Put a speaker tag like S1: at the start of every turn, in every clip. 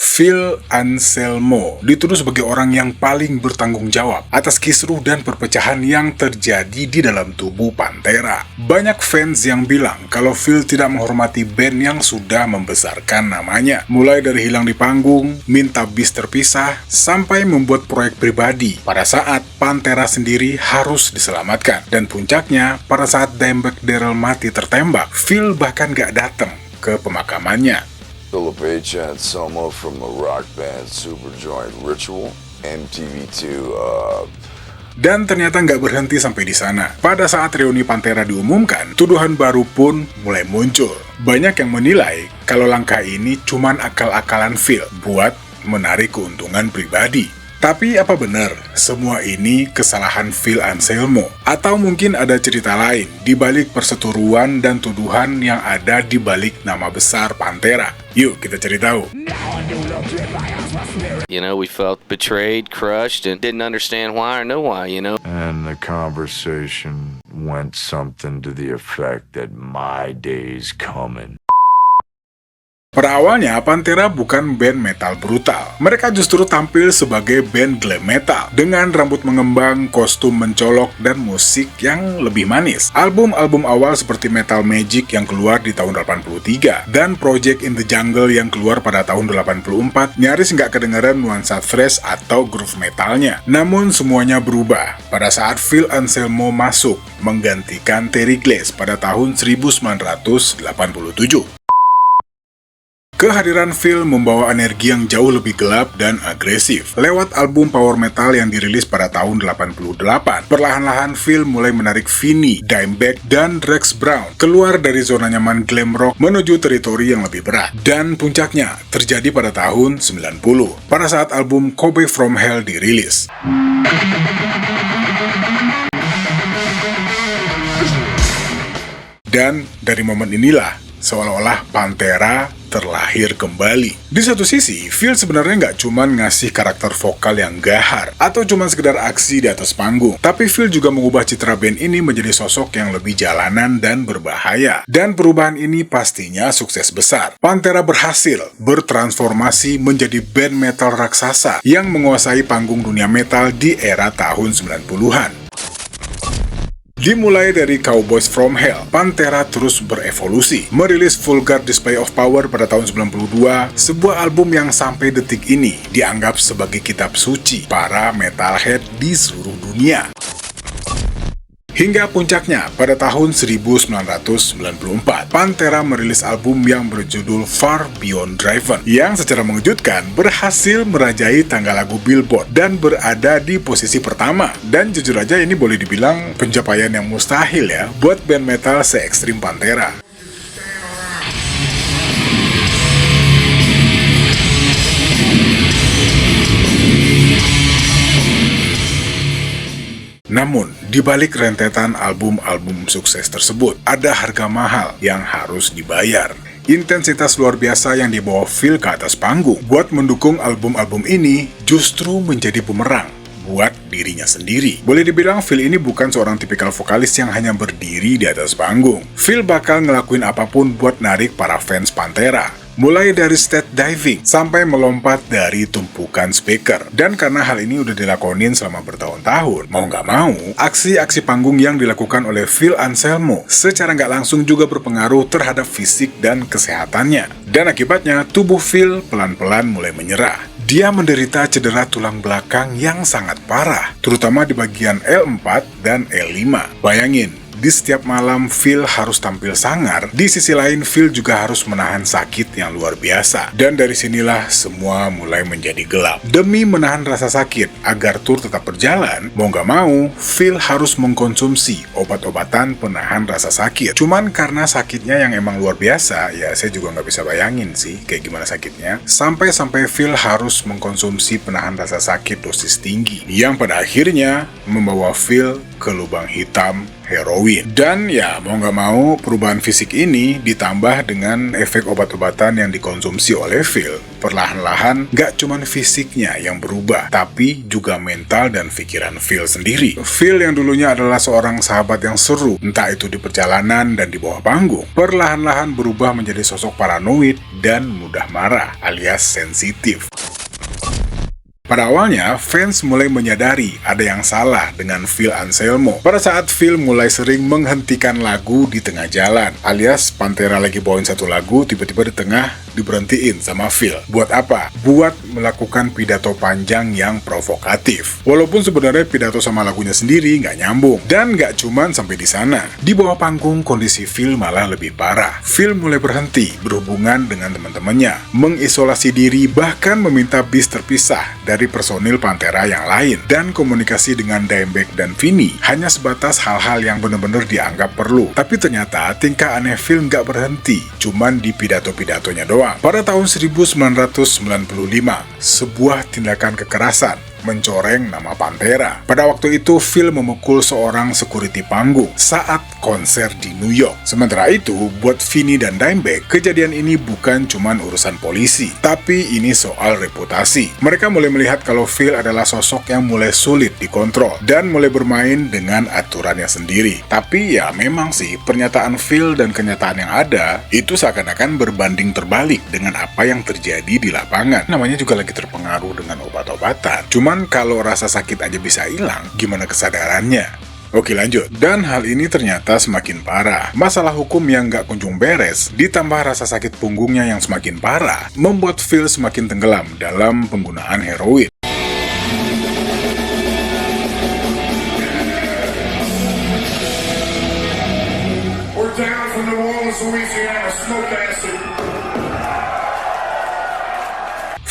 S1: Phil Anselmo dituduh sebagai orang yang paling bertanggung jawab atas kisruh dan perpecahan yang terjadi di dalam tubuh Pantera. Banyak fans yang bilang kalau Phil tidak menghormati band yang sudah membesarkan namanya, mulai dari hilang di panggung, minta bis terpisah, sampai membuat proyek pribadi pada saat Pantera sendiri harus diselamatkan. Dan puncaknya, pada saat Dimebag Darrell mati tertembak, Phil bahkan gak datang ke pemakamannya.
S2: Philip H. Anselmo from the rock band Superjoint Ritual, MTV2.
S1: Dan ternyata nggak berhenti sampai di sana. Pada saat reuni Pantera diumumkan, tuduhan baru pun mulai muncul. Banyak yang menilai kalau langkah ini cuman akal-akalan Phil buat menarik keuntungan pribadi. Tapi apa benar semua ini kesalahan Phil Anselmo? Atau mungkin ada cerita lain di balik perseteruan dan tuduhan yang ada di balik nama besar Pantera? Yuk kita cari tahu.
S3: You know, we felt betrayed, crushed, and didn't understand why or know why, you know.
S4: And the conversation went something to the effect that my day's coming.
S1: Pada awalnya, Pantera bukan band metal brutal. Mereka justru tampil sebagai band glam metal dengan rambut mengembang, kostum mencolok, dan musik yang lebih manis. Album-album awal seperti Metal Magic yang keluar di tahun 83 dan Project in the Jungle yang keluar pada tahun 84 nyaris nggak kedengaran nuansa thrash atau groove metalnya. Namun semuanya berubah pada saat Phil Anselmo masuk menggantikan Terry Glass pada tahun 1987. Kehadiran Phil membawa energi yang jauh lebih gelap dan agresif. Lewat album power metal yang dirilis pada tahun 88, perlahan-lahan Phil mulai menarik Vinnie, Dimebag, dan Rex Brown keluar dari zona nyaman glam rock menuju teritori yang lebih berat. Dan puncaknya terjadi pada tahun 90, pada saat album Cowboy From Hell dirilis. Dan dari momen inilah, seolah-olah Pantera terlahir kembali. Di satu sisi, Phil sebenarnya nggak cuman ngasih karakter vokal yang gahar atau cuman sekedar aksi di atas panggung, tapi Phil juga mengubah citra band ini menjadi sosok yang lebih jalanan dan berbahaya. Dan perubahan ini pastinya sukses besar. Pantera berhasil bertransformasi menjadi band metal raksasa yang menguasai panggung dunia metal di era tahun 90-an. Dimulai dari Cowboys From Hell, Pantera terus berevolusi, merilis Vulgar Display of Power pada tahun 92, sebuah album yang sampai detik ini dianggap sebagai kitab suci para metalhead di seluruh dunia. Hingga puncaknya, pada tahun 1994, Pantera merilis album yang berjudul Far Beyond Driven, yang secara mengejutkan berhasil merajai tangga lagu Billboard dan berada di posisi pertama. Dan jujur aja ini boleh dibilang pencapaian yang mustahil ya, buat band metal se-ekstrim Pantera. Namun, di balik rentetan album-album sukses tersebut, ada harga mahal yang harus dibayar. Intensitas luar biasa yang dibawa Phil ke atas panggung buat mendukung album-album ini justru menjadi bumerang buat dirinya sendiri. Boleh dibilang Phil ini bukan seorang tipikal vokalis yang hanya berdiri di atas panggung. Phil bakal ngelakuin apapun buat narik para fans Pantera. Mulai dari stage diving sampai melompat dari tumpukan speaker. Dan karena hal ini udah dilakonin selama bertahun-tahun, mau nggak mau, aksi-aksi panggung yang dilakukan oleh Phil Anselmo secara nggak langsung juga berpengaruh terhadap fisik dan kesehatannya. Dan akibatnya, tubuh Phil pelan-pelan mulai menyerah. Dia menderita cedera tulang belakang yang sangat parah, terutama di bagian L4 dan L5. Bayangin, di setiap malam Phil harus tampil sangar, di sisi lain Phil juga harus menahan sakit yang luar biasa. Dan dari sinilah semua mulai menjadi gelap. Demi menahan rasa sakit agar tur tetap berjalan, mau gak mau Phil harus mengkonsumsi obat-obatan penahan rasa sakit. Cuman karena sakitnya yang emang luar biasa, ya saya juga gak bisa bayangin sih kayak gimana sakitnya. Sampai-sampai Phil harus mengkonsumsi penahan rasa sakit dosis tinggi, yang pada akhirnya membawa Phil ke lubang hitam heroin. Dan ya mau nggak mau perubahan fisik ini ditambah dengan efek obat-obatan yang dikonsumsi oleh Phil. Perlahan-lahan nggak cuman fisiknya yang berubah, tapi juga mental dan pikiran Phil sendiri. Phil yang dulunya adalah seorang sahabat yang seru, entah itu di perjalanan dan di bawah panggung, perlahan-lahan berubah menjadi sosok paranoid dan mudah marah alias sensitif. Pada awalnya, fans mulai menyadari ada yang salah dengan Phil Anselmo pada saat Phil mulai sering menghentikan lagu di tengah jalan, alias Pantera lagi bawain satu lagu, tiba-tiba di tengah diberhentiin sama Phil. Buat apa? Buat melakukan pidato panjang yang provokatif. Walaupun sebenarnya pidato sama lagunya sendiri nggak nyambung. Dan nggak cuman sampai di sana. Di bawah panggung, kondisi Phil malah lebih parah. Phil mulai berhenti berhubungan dengan teman-temannya, mengisolasi diri, bahkan meminta bis terpisah dari personil Pantera yang lain, dan komunikasi dengan Dimebag dan Vinny hanya sebatas hal-hal yang benar-benar dianggap perlu. Tapi ternyata tingkah aneh Phil nggak berhenti, cuman di pidato-pidatonya doang. Pada tahun 1995, sebuah tindakan kekerasan mencoreng nama Pantera. Pada waktu itu, Phil memukul seorang security panggung saat konser di New York. Sementara itu, buat Vinny dan Dimebag, kejadian ini bukan cuman urusan polisi, tapi ini soal reputasi. Mereka mulai melihat kalau Phil adalah sosok yang mulai sulit dikontrol dan mulai bermain dengan aturannya sendiri. Tapi ya memang sih, pernyataan Phil dan kenyataan yang ada itu seakan-akan berbanding terbalik dengan apa yang terjadi di lapangan. Namanya juga lagi terpengaruh dengan obat-obatan. Cuman kalau rasa sakit aja bisa hilang, gimana kesadarannya? Oke lanjut. Dan hal ini ternyata semakin parah. Masalah hukum yang gak kunjung beres, ditambah rasa sakit punggungnya yang semakin parah, membuat Phil semakin tenggelam dalam penggunaan heroin.
S5: We're down from New Orleans, Louisiana, smoke acid.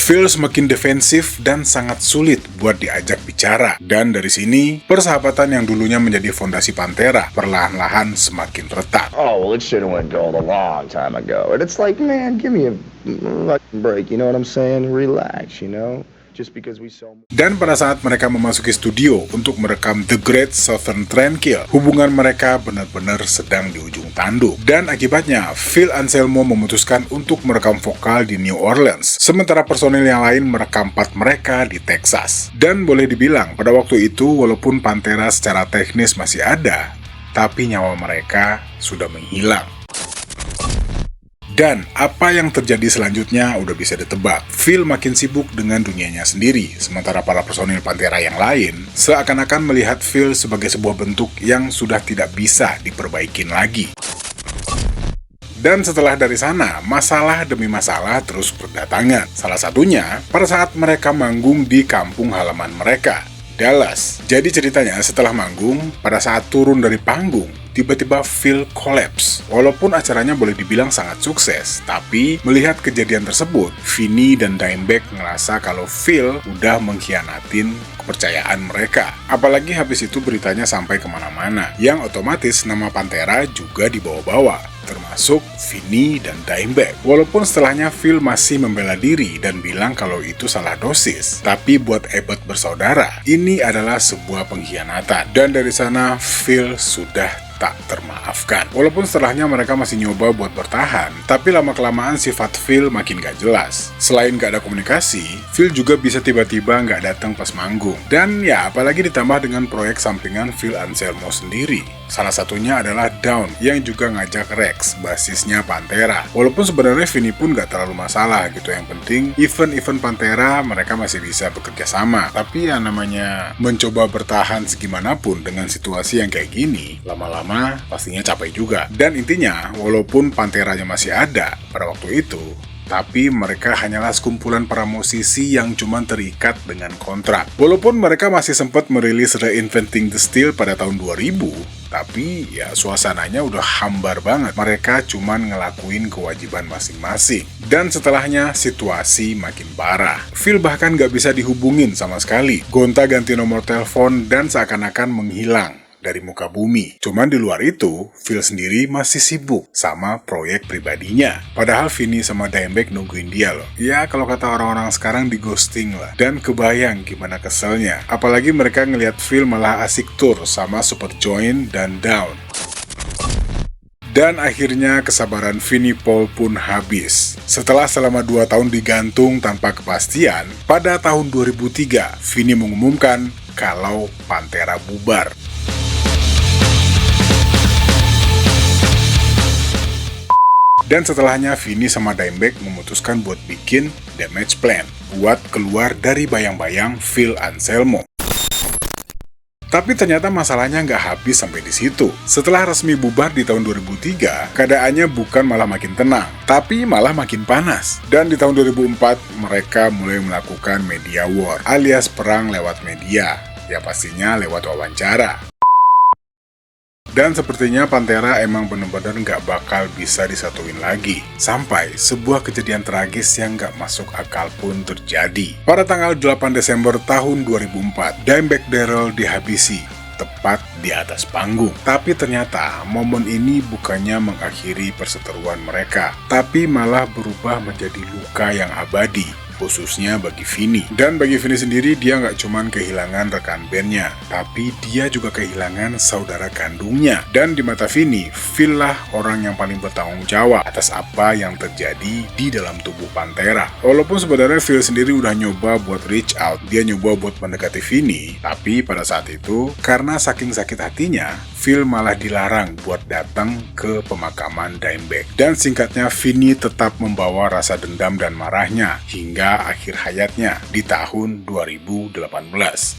S1: Phil semakin defensif dan sangat sulit buat diajak bicara. Dan dari sini, persahabatan yang dulunya menjadi fondasi Pantera perlahan-lahan semakin retak.
S6: Oh, well, it should have went gold a long time ago. And it's like, man, give me a fucking break, you know what I'm saying? Relax, you know? Just because we so...
S1: Dan pada saat mereka memasuki studio untuk merekam The Great Southern Trendkill, hubungan mereka benar-benar sedang di ujung tanduk. Dan akibatnya, Phil Anselmo memutuskan untuk merekam vokal di New Orleans, sementara personil yang lain merekam part mereka di Texas. Dan boleh dibilang, pada waktu itu, walaupun Pantera secara teknis masih ada, tapi nyawa mereka sudah menghilang. Dan apa yang terjadi selanjutnya udah bisa ditebak. Phil makin sibuk dengan dunianya sendiri, sementara para personil Pantera yang lain seakan-akan melihat Phil sebagai sebuah bentuk yang sudah tidak bisa diperbaikin lagi. Dan setelah dari sana, masalah demi masalah terus berdatangan. Salah satunya pada saat mereka manggung di kampung halaman mereka, Dallas. Jadi ceritanya setelah manggung, pada saat turun dari panggung, tiba-tiba Phil collapse. Walaupun acaranya boleh dibilang sangat sukses, tapi melihat kejadian tersebut, Vinny dan Dimebag ngerasa kalau Phil udah mengkhianatin kepercayaan mereka. Apalagi habis itu beritanya sampai kemana-mana, yang otomatis nama Pantera juga dibawa-bawa, termasuk Vinny dan Dimebag. Walaupun setelahnya Phil masih membela diri dan bilang kalau itu salah dosis, tapi buat Abbott bersaudara, ini adalah sebuah pengkhianatan. Dan dari sana Phil sudah tak termaafkan. Walaupun setelahnya mereka masih nyoba buat bertahan, tapi lama-kelamaan sifat Phil makin gak jelas. Selain gak ada komunikasi, Phil juga bisa tiba-tiba gak datang pas manggung. Dan ya apalagi ditambah dengan proyek sampingan Phil Anselmo sendiri. Salah satunya adalah Down, yang juga ngajak Rex, basisnya Pantera. Walaupun sebenarnya Vinny pun gak terlalu masalah gitu, yang penting event-event Pantera mereka masih bisa bekerja sama. Tapi ya namanya mencoba bertahan segimanapun dengan situasi yang kayak gini, lama-lama pastinya capek juga. Dan intinya, walaupun Panteranya masih ada pada waktu itu, tapi mereka hanyalah sekumpulan para musisi yang cuma terikat dengan kontrak. Walaupun mereka masih sempat merilis Reinventing the Steel pada tahun 2000, tapi ya suasananya udah hambar banget. Mereka cuma ngelakuin kewajiban masing-masing. Dan setelahnya situasi makin parah. Phil bahkan gak bisa dihubungin sama sekali. Gonta-ganti nomor telepon dan seakan-akan menghilang dari muka bumi. Cuman di luar itu, Phil sendiri masih sibuk sama proyek pribadinya. Padahal Vinny sama Dimebag nungguin dia loh. Ya kalau kata orang-orang sekarang di ghosting lah. Dan kebayang gimana keselnya. Apalagi mereka ngelihat Phil malah asik tour sama Superjoint dan Down. Dan akhirnya kesabaran Vinnie Paul pun habis. Setelah selama 2 tahun digantung tanpa kepastian, pada tahun 2003, Vinnie mengumumkan kalau Pantera bubar. Dan setelahnya Vinnie sama Dimebag memutuskan buat bikin Damage Plan, buat keluar dari bayang-bayang Phil Anselmo. Tapi ternyata masalahnya nggak habis sampai di situ. Setelah resmi bubar di tahun 2003, keadaannya bukan malah makin tenang, tapi malah makin panas. Dan di tahun 2004, mereka mulai melakukan media war, alias perang lewat media. Ya pastinya lewat wawancara. Dan sepertinya Pantera emang bener-bener nggak bakal bisa disatuin lagi. Sampai sebuah kejadian tragis yang nggak masuk akal pun terjadi. Pada tanggal 8 Desember tahun 2004, Dimebag Darrell dihabisi, tepat di atas panggung. Tapi ternyata momen ini bukannya mengakhiri perseteruan mereka, tapi malah berubah menjadi luka yang abadi. Khususnya bagi Vinnie. Dan bagi Vinnie sendiri, dia nggak cuman kehilangan rekan bandnya, tapi dia juga kehilangan saudara kandungnya. Dan di mata Vinnie, Phil lah orang yang paling bertanggung jawab atas apa yang terjadi di dalam tubuh Pantera. Walaupun sebenarnya Phil sendiri udah nyoba buat reach out, dia nyoba buat mendekati Vinnie, tapi pada saat itu, karena saking sakit hatinya, Phil malah dilarang buat datang ke pemakaman Dimebag. Dan singkatnya, Vinnie tetap membawa rasa dendam dan marahnya hingga akhir hayatnya di tahun 2018.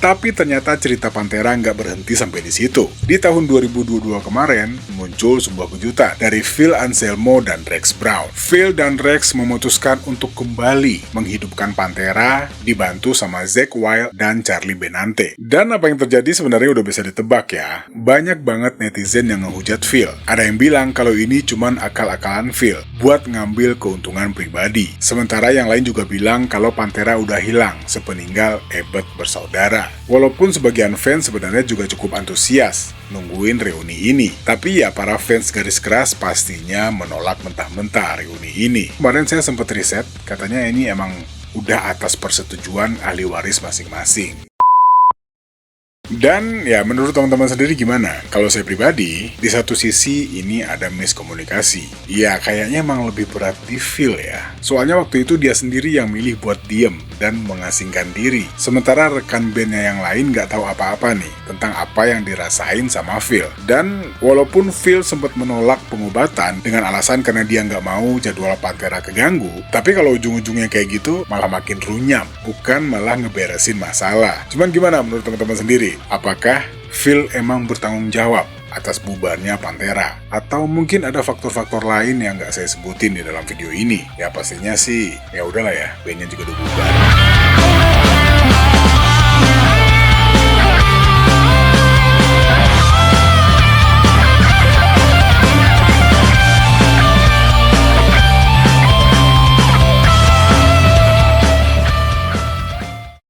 S1: Tapi ternyata cerita Pantera nggak berhenti sampai di situ. Di tahun 2022 kemarin, muncul sebuah kejutan dari Phil Anselmo dan Rex Brown. Phil dan Rex memutuskan untuk kembali menghidupkan Pantera, dibantu sama Zakk Wylde dan Charlie Benante. Dan apa yang terjadi sebenarnya udah bisa ditebak ya. Banyak banget netizen yang ngehujat Phil. Ada yang bilang kalau ini cuman akal-akalan Phil buat ngambil keuntungan pribadi. Sementara yang lain juga bilang kalau Pantera udah hilang sepeninggal Ebert bersaudara. Walaupun sebagian fans sebenarnya juga cukup antusias nungguin reuni ini. Tapi ya para fans garis keras pastinya menolak mentah-mentah reuni ini. Kemarin saya sempat riset, katanya ini emang udah atas persetujuan ahli waris masing-masing. Dan ya menurut teman-teman sendiri gimana? Kalau saya pribadi, di satu sisi ini ada miskomunikasi. Ya kayaknya emang lebih berat di Phil ya. Soalnya waktu itu dia sendiri yang milih buat diem dan mengasingkan diri. Sementara rekan bandnya yang lain nggak tahu apa-apa nih tentang apa yang dirasain sama Phil. Dan walaupun Phil sempat menolak pengobatan dengan alasan karena dia nggak mau jadwal Pantera keganggu, tapi kalau ujung-ujungnya kayak gitu malah makin runyam, bukan malah ngeberesin masalah. Cuman gimana menurut teman-teman sendiri? Apakah Phil emang bertanggung jawab atas bubarnya Pantera? Atau mungkin ada faktor-faktor lain yang nggak saya sebutin di dalam video ini? Ya pastinya sih, ya udahlah ya, bandnya juga udah bubar.